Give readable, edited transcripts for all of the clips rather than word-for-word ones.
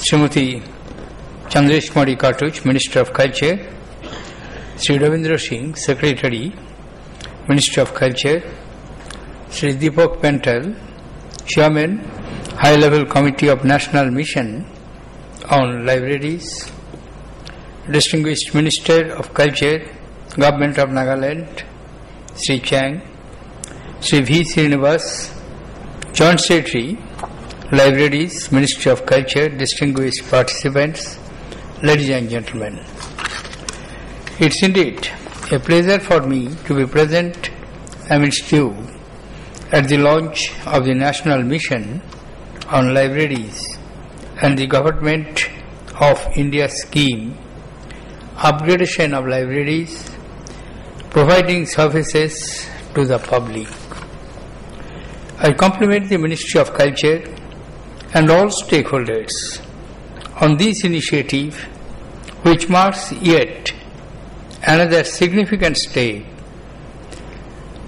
Srimati Chandresh Kumari Kartuch, Minister of Culture, Sri Ravindra Singh, Secretary, Ministry of Culture, Sri Deepak Pental, Chairman, High Level Committee of National Mission on Libraries, Distinguished Minister of Culture, Government of Nagaland, Sri Chang, Sri V. Srinivas, Joint Secretary, Libraries, Ministry of Culture, distinguished participants, ladies and gentlemen. It's indeed a pleasure for me to be present amidst you at the launch of the National Mission on Libraries and the Government of India scheme, upgradation of libraries, providing services to the public. I compliment the Ministry of Culture and all stakeholders on this initiative, which marks yet another significant step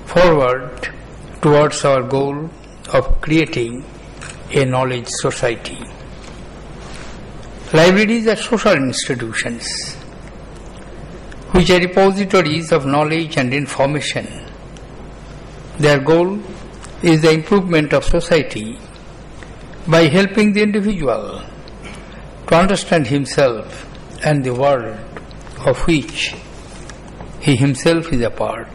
forward towards our goal of creating a knowledge society. Libraries are social institutions which are repositories of knowledge and information. Their goal is the improvement of society by helping the individual to understand himself and the world of which he himself is a part.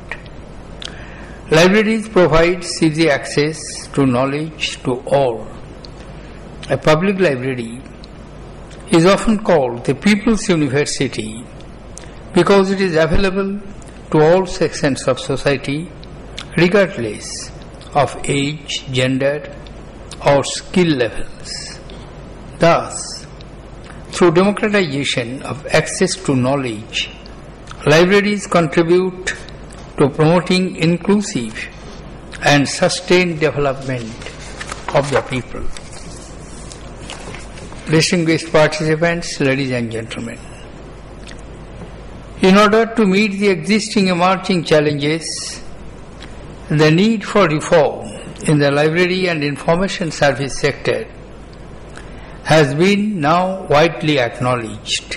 Libraries provide easy access to knowledge to all. A public library is often called the People's University because it is available to all sections of society regardless of age, gender, or skill levels. Thus, through democratization of access to knowledge, libraries contribute to promoting inclusive and sustained development of the people. Distinguished participants, ladies and gentlemen, in order to meet the existing emerging challenges, the need for reform in the library and information service sector has been now widely acknowledged.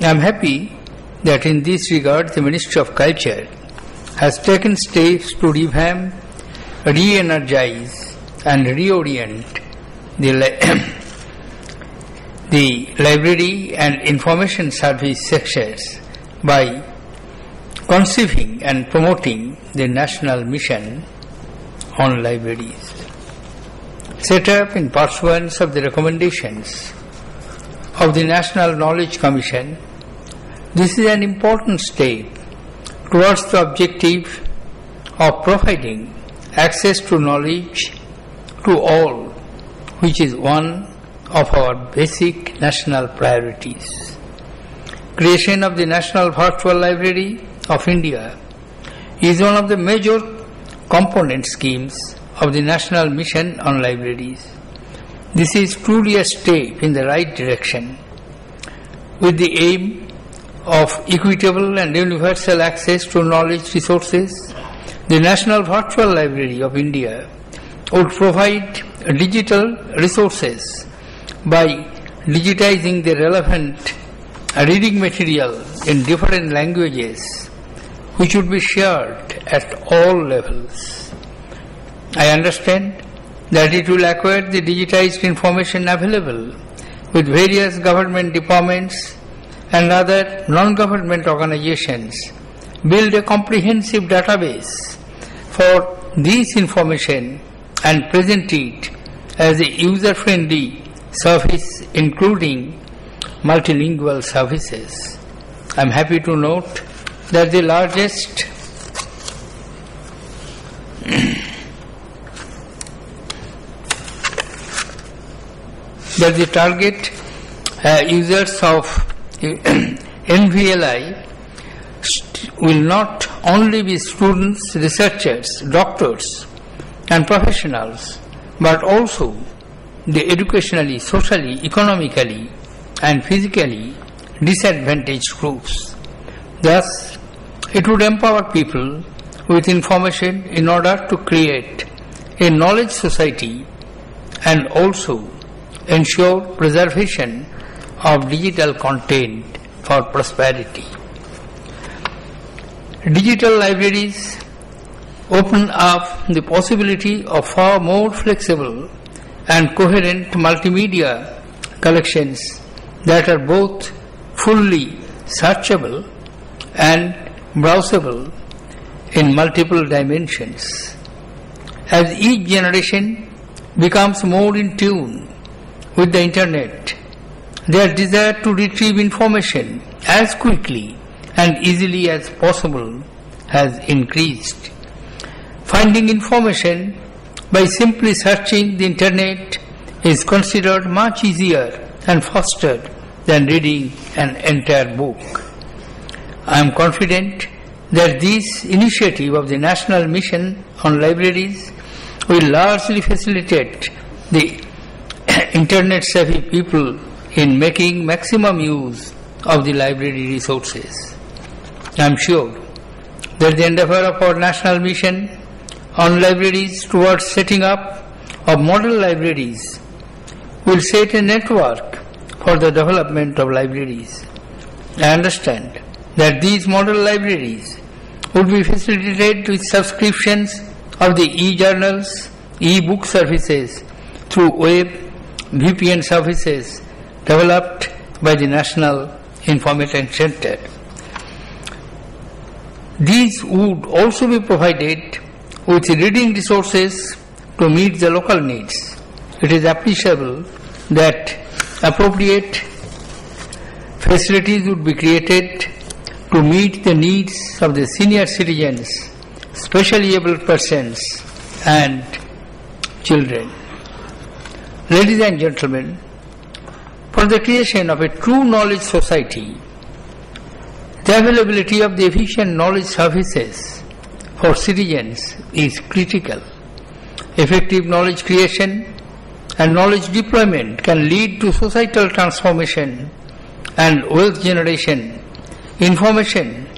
I am happy that in this regard the Ministry of Culture has taken steps to revamp, re-energize and reorient the library and information service sectors by conceiving and promoting the National Mission on Libraries. Set up in pursuance of the recommendations of the National Knowledge Commission, this is an important step towards the objective of providing access to knowledge to all, which is one of our basic national priorities. Creation of the National Virtual Library of India is one of the major component schemes of the National Mission on Libraries. This is truly a step in the right direction with the aim of equitable and universal access to knowledge resources. The National Virtual Library of India would provide digital resources by digitizing the relevant reading material in different languages, which would be shared at all levels. I understand that it will acquire the digitized information available with various government departments and other non-government organizations, build a comprehensive database for this information and present it as a user-friendly service including multilingual services. I am happy to note that the largest that the target users of NVLI will not only be students, researchers, doctors and professionals, but also the educationally, socially, economically and physically disadvantaged groups. Thus, it would empower people with information in order to create a knowledge society and also ensure preservation of digital content for prosperity. Digital libraries open up the possibility of far more flexible and coherent multimedia collections that are both fully searchable and browsable in multiple dimensions. As each generation becomes more in tune with the Internet, their desire to retrieve information as quickly and easily as possible has increased. Finding information by simply searching the Internet is considered much easier and faster than reading an entire book. I am confident that this initiative of the National Mission on Libraries will largely facilitate the Internet-savvy people in making maximum use of the library resources. I am sure that the endeavor of our National Mission on Libraries towards setting up of model libraries will set a network for the development of libraries. I understand that these model libraries would be facilitated with subscriptions of the e-journals, e-book services through web VPN services developed by the National Information Center. These would also be provided with reading resources to meet the local needs. It is appreciable that appropriate facilities would be created to meet the needs of the senior citizens, specially able persons and children. Ladies and gentlemen, for the creation of a true knowledge society, the availability of the efficient knowledge services for citizens is critical. Effective knowledge creation and knowledge deployment can lead to societal transformation and wealth generation. Information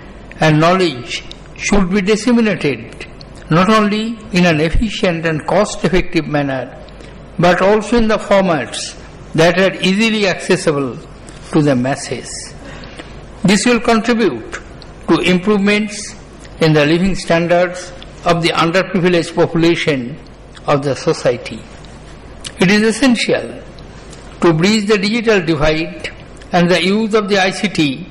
and knowledge should be disseminated not only in an efficient and cost-effective manner, but also in the formats that are easily accessible to the masses. This will contribute to improvements in the living standards of the underprivileged population of the society. It is essential to bridge the digital divide, and the use of the ICT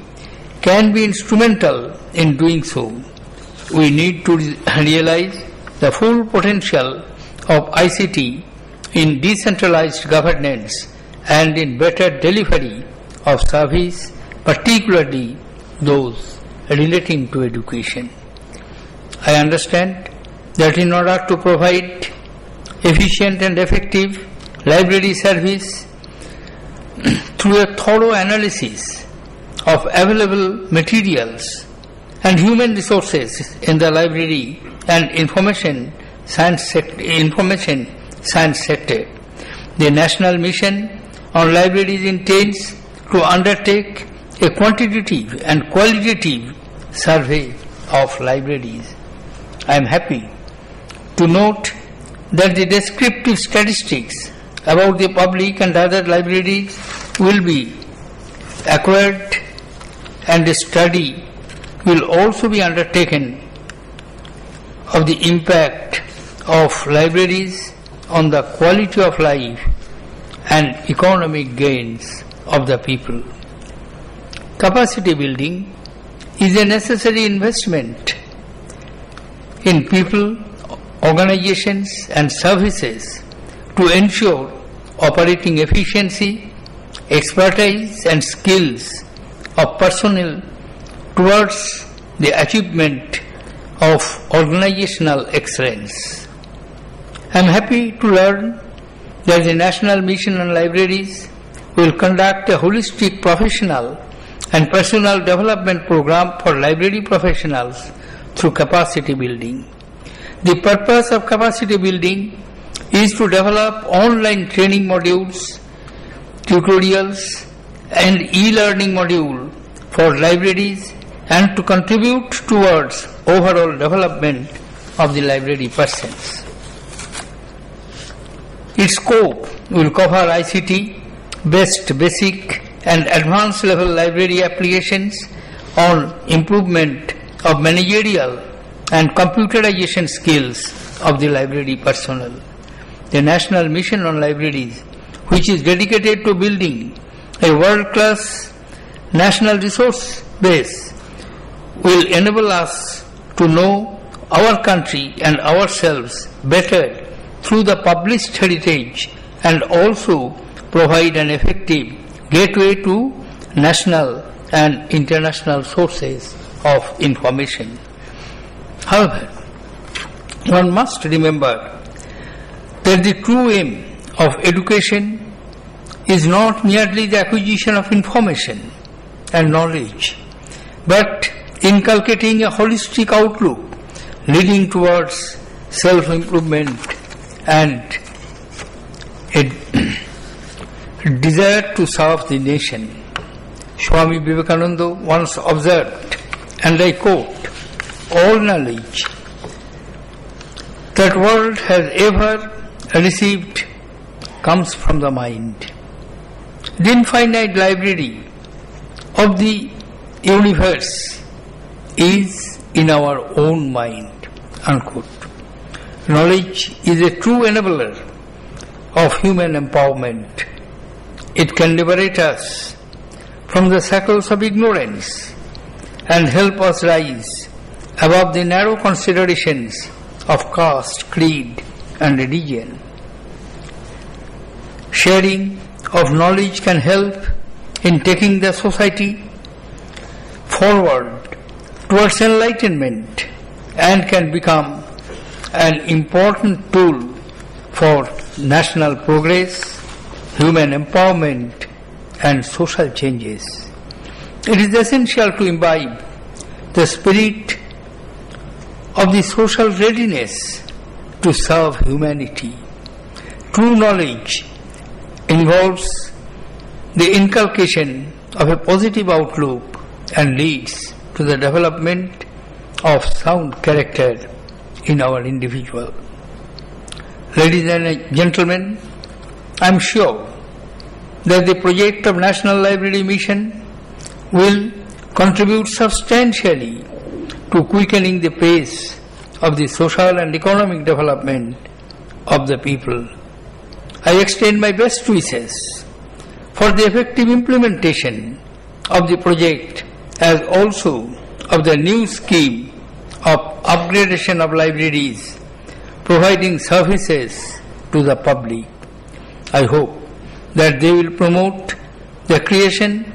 can be instrumental in doing so. We need to realize the full potential of ICT in decentralized governance and in better delivery of service, particularly those relating to education. I understand that in order to provide efficient and effective library service through a thorough analysis of available materials and human resources in the library and information science sector, the National Mission on Libraries intends to undertake a quantitative and qualitative survey of libraries. I am happy to note that the descriptive statistics about the public and other libraries will be acquired, and a study will also be undertaken of the impact of libraries on the quality of life and economic gains of the people. Capacity building is a necessary investment in people, organizations and services to ensure operating efficiency, expertise and skills of personnel towards the achievement of organizational excellence. I am happy to learn that the National Mission on Libraries will conduct a holistic professional and personal development program for library professionals through capacity building. The purpose of capacity building is to develop online training modules, tutorials and e-learning module for libraries and to contribute towards overall development of the library persons. Its scope will cover ICT, basic and advanced level library applications on improvement of managerial and computerization skills of the library personnel. The National Mission on Libraries, which is dedicated to building a world-class national resource base, will enable us to know our country and ourselves better through the published heritage and also provide an effective gateway to national and international sources of information. However, one must remember that the true aim of education is not merely the acquisition of information and knowledge, but inculcating a holistic outlook leading towards self-improvement and a desire to serve the nation. Swami Vivekananda once observed, and I quote, "All knowledge that world has ever received comes from the mind. The infinite library of the universe is in our own mind." Unquote. Knowledge is a true enabler of human empowerment. It can liberate us from the shackles of ignorance and help us rise above the narrow considerations of caste, creed and religion. Sharing of knowledge can help in taking the society forward towards enlightenment and can become an important tool for national progress, human empowerment and social changes. It is essential to imbibe the spirit of the social readiness to serve humanity. True knowledge involves the inculcation of a positive outlook and leads to the development of sound character in our individual. Ladies and gentlemen, I am sure that the project of National Library Mission will contribute substantially to quickening the pace of the social and economic development of the people. I extend my best wishes for the effective implementation of the project as also of the new scheme of upgradation of libraries providing services to the public. I hope that they will promote the creation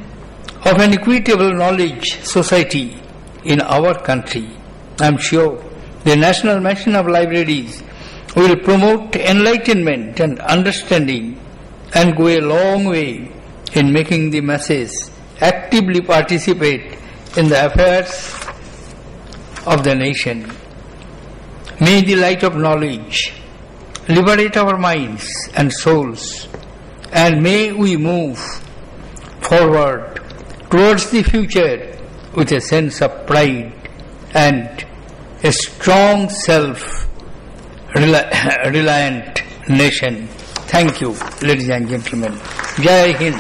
of an equitable knowledge society in our country. I am sure the National Mission of Libraries will promote enlightenment and understanding and go a long way in making the masses actively participate in the affairs of the nation. May the light of knowledge liberate our minds and souls, and may we move forward towards the future with a sense of pride and a strong self-reliant nation. Thank you, ladies and gentlemen. Jai Hind.